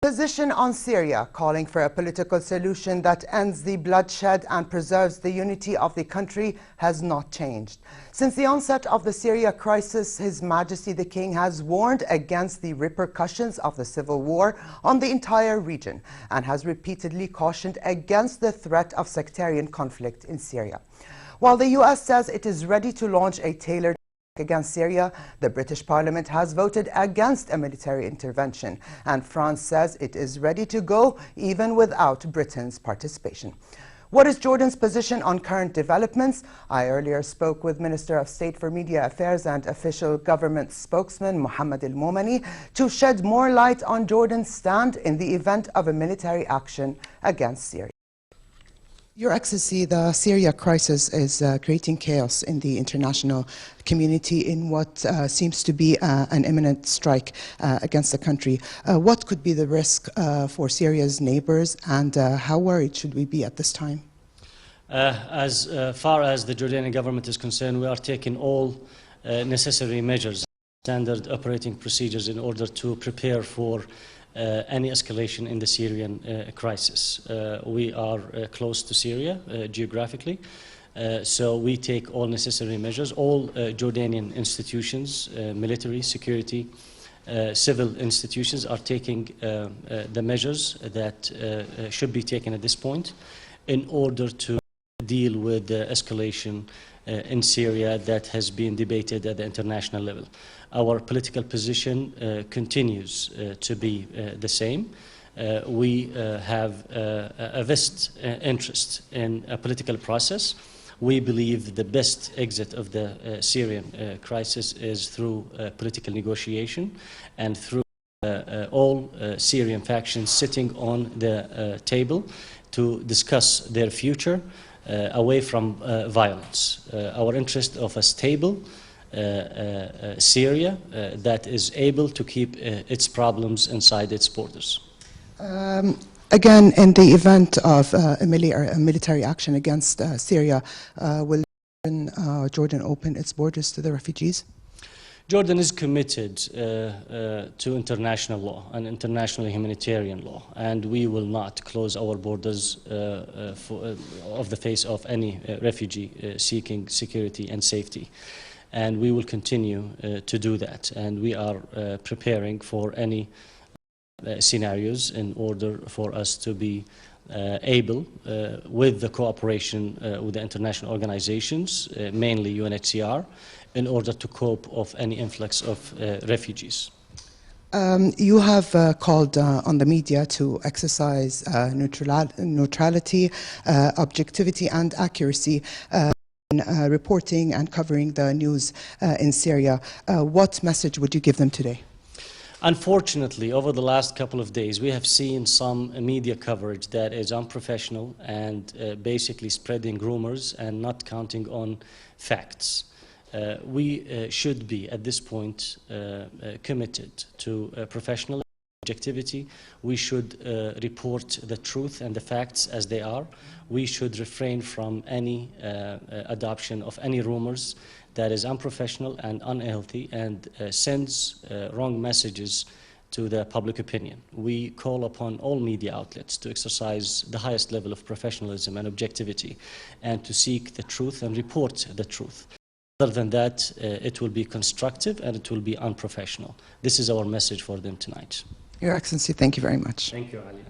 Position on Syria, calling for a political solution that ends the bloodshed and preserves the unity of the country, has not changed. Since the onset of the Syria crisis, His Majesty the King has warned against the repercussions of the civil war on the entire region and has repeatedly cautioned against the threat of sectarian conflict in Syria. While the US says it is ready to launch a tailored against Syria, the British Parliament has voted against a military intervention, and France says it is ready to go even without Britain's participation. What is Jordan's position on current developments? I earlier spoke with Minister of State for Media Affairs and official government spokesman Mohammed al-Momani to shed more light on Jordan's stand in the event of a military action against Syria. Your Excellency, the Syria crisis is creating chaos in the international community in what seems to be an imminent strike against the country. What could be the risk for Syria's neighbors, and how worried should we be at this time? As far as the Jordanian government is concerned, we are taking all necessary measures, standard operating procedures in order to prepare for any escalation in the Syrian crisis. We are close to Syria geographically, so we take all necessary measures. All Jordanian institutions, military, security, civil institutions are taking the measures that should be taken at this point in order to deal with the escalation in Syria that has been debated at the international level. Our political position continues to be the same. We have a vested interest in a political process. We believe the best exit of the Syrian crisis is through political negotiation and through all Syrian factions sitting on the table to discuss their future away from violence. Our interest of a stable Syria that is able to keep its problems inside its borders. Again, in the event of a military action against Syria, will Jordan open its borders to the refugees? Jordan is committed to international law and international humanitarian law, and we will not close our borders of the face of any refugee seeking security and safety. And we will continue to do that, and we are preparing for any scenarios in order for us to be able, with the cooperation with the international organizations, mainly UNHCR, in order to cope of any influx of refugees. You have called on the media to exercise neutrality, objectivity and accuracy in reporting and covering the news in Syria. What message would you give them today? Unfortunately, over the last couple of days, we have seen some media coverage that is unprofessional and basically spreading rumors and not counting on facts. We should be, at this point, committed to professional objectivity. We should report the truth and the facts as they are. We should refrain from any adoption of any rumors that is unprofessional and unhealthy and sends wrong messages to the public opinion. We call upon all media outlets to exercise the highest level of professionalism and objectivity and to seek the truth and report the truth. Other than that, it will be constructive and it will be unprofessional. This is our message for them tonight. Your Excellency, thank you very much. Thank you, Ali.